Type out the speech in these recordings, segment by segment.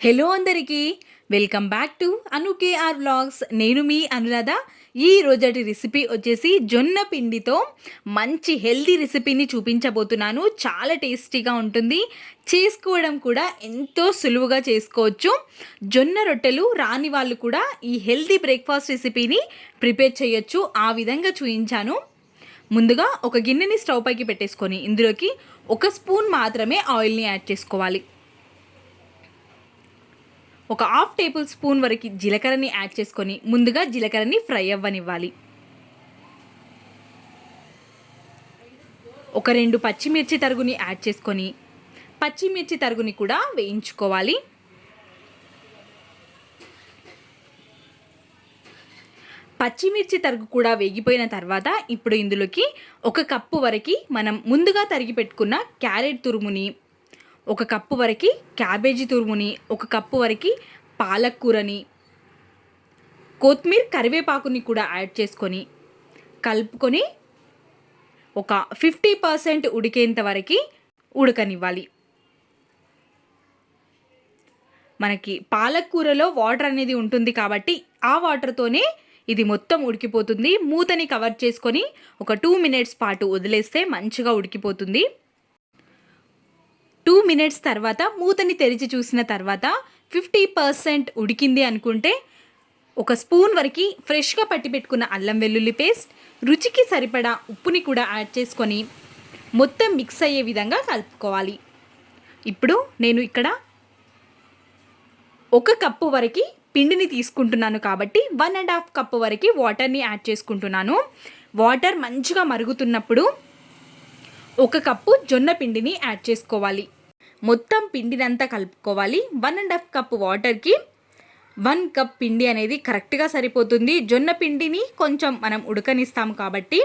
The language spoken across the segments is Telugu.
హలో అందరికీ welcome back to Anu KR vlogs. నేను మీ అనురాధ. ఈ రోజటి రెసిపీ వచ్చేసి జొన్న పిండితో మంచి హెల్దీ రెసిపీని చూపించబోతున్నాను. చాలా టేస్టీగా ఉంటుంది, చేసుకోవడం కూడా ఎంతో సులువుగా చేసుకోవచ్చు. జొన్న రొట్టెలు రాని వాళ్ళు కూడా ఈ హెల్దీ బ్రేక్ఫాస్ట్ రెసిపీని ప్రిపేర్ చేయొచ్చు. ఆ విధంగా చూపించాను. ముందుగా ఒక గిన్నెని స్టవ్ పైకి పెట్టేసుకొని ఇందులోకి 1 స్పూన్ మాత్రమే ఆయిల్ని యాడ్ చేసుకోవాలి. ఒక ½ టేబుల్ స్పూన్ వరకు జీలకర్రని యాడ్ చేసుకొని ముందుగా జీలకర్రని ఫ్రై అవ్వనివ్వాలి. ఒక 2 పచ్చిమిర్చి తరుగుని యాడ్ చేసుకొని పచ్చిమిర్చి తరుగుని కూడా వేయించుకోవాలి. పచ్చిమిర్చి తరుగు కూడా వేగిపోయిన తర్వాత ఇప్పుడు ఇందులోకి 1 కప్పు వరకు మనం ముందుగా తరిగి పెట్టుకున్న క్యారెట్ తురుముని, 1 కప్పు వరకు క్యాబేజీ తురుముని, 1 కప్పు వరకు పాలకూరని, కొత్తిమీర కరివేపాకుని కూడా యాడ్ చేసుకొని కలుపుకొని ఒక 50% ఉడికేంత వరకు ఉడకనివ్వాలి. మనకి పాలకూరలో వాటర్ అనేది ఉంటుంది కాబట్టి ఆ వాటర్తోనే ఇది మొత్తం ఉడికిపోతుంది. మూతని కవర్ చేసుకొని ఒక 2 మినిట్స్ పాటు వదిలేస్తే మంచిగా ఉడికిపోతుంది. 2 మినిట్స్ తర్వాత మూతని తెరిచి చూసిన తర్వాత 50% ఉడికింది అనుకుంటే 1 స్పూన్ వరకు ఫ్రెష్గా పట్టి పెట్టుకున్న అల్లం వెల్లుల్లి పేస్ట్, రుచికి సరిపడా ఉప్పుని కూడా యాడ్ చేసుకొని మొత్తం మిక్స్ అయ్యే విధంగా కలుపుకోవాలి. ఇప్పుడు నేను ఇక్కడ 1 కప్పు వరకు పిండిని తీసుకుంటున్నాను కాబట్టి 1.5 కప్పు వరకు వాటర్ని యాడ్ చేసుకుంటున్నాను. వాటర్ మంచిగా మరుగుతున్నప్పుడు 1 కప్పు జొన్న పిండిని యాడ్ చేసుకోవాలి. మొత్తం పిండినంతా కలుపుకోవాలి. 1.5 కప్పు వాటర్కి 1 కప్ పిండి అనేది కరెక్ట్గా సరిపోతుంది. జొన్న పిండిని కొంచెం మనం ఉడకనిస్తాం కాబట్టి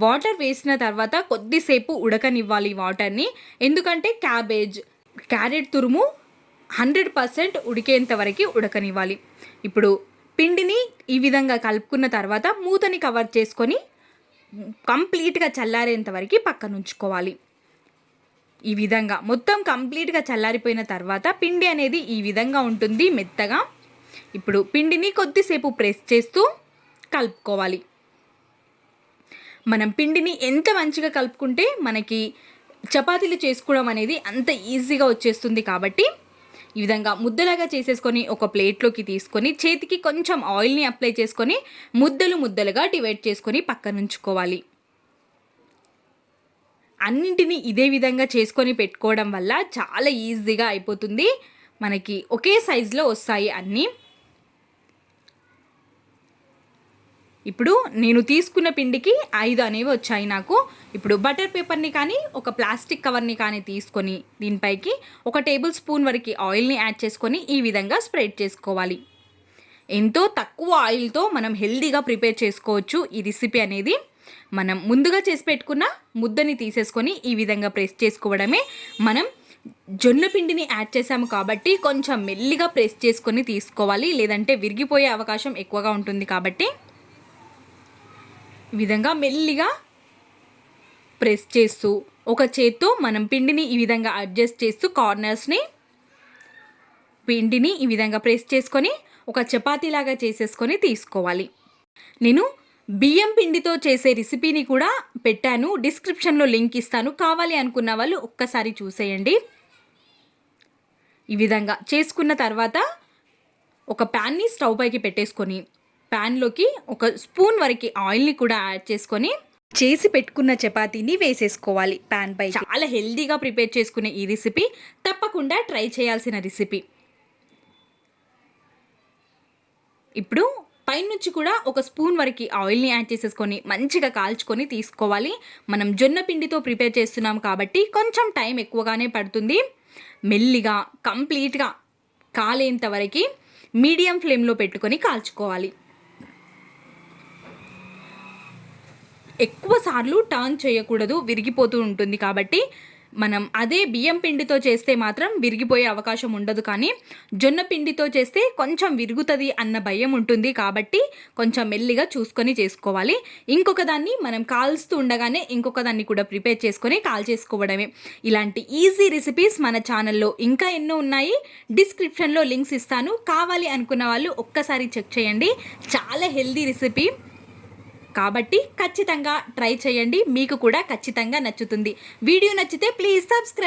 వాటర్ వేసిన తర్వాత కొద్దిసేపు ఉడకనివ్వాలి వాటర్ని. ఎందుకంటే క్యారెట్ తురుము 100% ఉడికేంత వరకు ఉడకనివ్వాలి. ఇప్పుడు పిండిని ఈ విధంగా కలుపుకున్న తర్వాత మూతని కవర్ చేసుకొని కంప్లీట్గా చల్లారేంత వరకు పక్కన ఉంచుకోవాలి. ఈ విధంగా మొత్తం కంప్లీట్గా చల్లారిపోయిన తర్వాత పిండి అనేది ఈ విధంగా ఉంటుంది మెత్తగా. ఇప్పుడు పిండిని కొద్దిసేపు ప్రెస్ చేస్తూ కలుపుకోవాలి. మనం పిండిని ఎంత మంచిగా కలుపుకుంటే మనకి చపాతీలు చేసుకోవడం అనేది అంత ఈజీగా వచ్చేస్తుంది. కాబట్టి ఈ విధంగా ముద్దలాగా చేసేసుకొని ఒక ప్లేట్లోకి తీసుకొని చేతికి కొంచెం ఆయిల్ని అప్లై చేసుకొని ముద్దలుగా డివైడ్ చేసుకొని పక్కన ఉంచుకోవాలి. అన్నింటినీ ఇదే విధంగా చేసుకొని పెట్టుకోవడం వల్ల చాలా ఈజీగా అయిపోతుంది. మనకి ఒకే సైజులో వస్తాయి అన్నీ. ఇప్పుడు నేను తీసుకున్న పిండికి 5 అనేవి వచ్చాయి నాకు. ఇప్పుడు బటర్ పేపర్ని కానీ ఒక ప్లాస్టిక్ కవర్ని కానీ తీసుకొని దీనిపైకి 1 టేబుల్ స్పూన్ వరకు ఆయిల్ని యాడ్ చేసుకొని ఈ విధంగా స్ప్రెడ్ చేసుకోవాలి. ఎంతో తక్కువ ఆయిల్తో మనం హెల్దీగా ప్రిపేర్ చేసుకోవచ్చు ఈ రెసిపీ అనేది. మనం ముందుగా చేసి పెట్టుకున్న ముద్దని తీసేసుకొని ఈ విధంగా ప్రెస్ చేసుకోవడమే. మనం జొన్న పిండిని యాడ్ చేసాము కాబట్టి కొంచెం మెల్లిగా ప్రెస్ చేసుకొని తీసుకోవాలి, లేదంటే విరిగిపోయే అవకాశం ఎక్కువగా ఉంటుంది. కాబట్టి ఈ విధంగా మెల్లిగా ప్రెస్ చేస్తూ ఒక చేత్తో మనం పిండిని ఈ విధంగా అడ్జస్ట్ చేస్తూ కార్నర్స్ని పిండిని ఈ విధంగా ప్రెస్ చేసుకొని ఒక చపాతీలాగా చేసేసుకొని తీసుకోవాలి. నేను బియ్యం పిండితో చేసే రెసిపీని కూడా పెట్టాను, డిస్క్రిప్షన్లో లింక్ ఇస్తాను. కావాలి అనుకున్న వాళ్ళు ఒక్కసారి చూసేయండి. ఈ విధంగా చేసుకున్న తర్వాత ఒక ప్యాన్ని స్టవ్ పైకి పెట్టేసుకొని ప్యాన్లోకి 1 స్పూన్ వరకు ఆయిల్ని కూడా యాడ్ చేసుకొని చేసి పెట్టుకున్న చపాతీని వేసేసుకోవాలి ప్యాన్ పై. చాలా హెల్దీగా ప్రిపేర్ చేసుకునే ఈ రెసిపీ తప్పకుండా ట్రై చేయాల్సిన రెసిపీ. ఇప్పుడు పైనుంచి కూడా 1 స్పూన్ వరకు ఆయిల్ని యాడ్ చేసేసుకొని మంచిగా కాల్చుకొని తీసుకోవాలి. మనం జొన్న పిండితో ప్రిపేర్ చేస్తున్నాం కాబట్టి కొంచెం టైం ఎక్కువగానే పడుతుంది. మెల్లిగా కంప్లీట్గా కాలేంత వరకు మీడియం ఫ్లేమ్లో పెట్టుకొని కాల్చుకోవాలి. ఎక్కువ సార్లు టర్న్ చేయకూడదు, విరిగిపోతూ ఉంటుంది. కాబట్టి మనం అదే బియ్యం పిండితో చేస్తే మాత్రం విరిగిపోయే అవకాశం ఉండదు, కానీ జొన్న పిండితో చేస్తే కొంచెం విరుగుతుంది అన్న భయం ఉంటుంది. కాబట్టి కొంచెం మెల్లిగా చూసుకొని చేసుకోవాలి. ఇంకొక దాన్ని మనం కాల్స్తూ ఉండగానే ఇంకొక దాన్ని కూడా ప్రిపేర్ చేసుకొని చేసుకోవడమే. ఇలాంటి ఈజీ రెసిపీస్ మన ఛానల్లో ఇంకా ఎన్నో ఉన్నాయి. డిస్క్రిప్షన్లో లింక్స్ ఇస్తాను, కావాలి అనుకున్న వాళ్ళు ఒక్కసారి చెక్ చేయండి. చాలా హెల్దీ రెసిపీ కాబట్టి ఖచ్చితంగా ట్రై చేయండి, మీకు కూడా ఖచ్చితంగా నచ్చుతుంది. వీడియో నచ్చితే ప్లీజ్ సబ్స్క్రైబ్.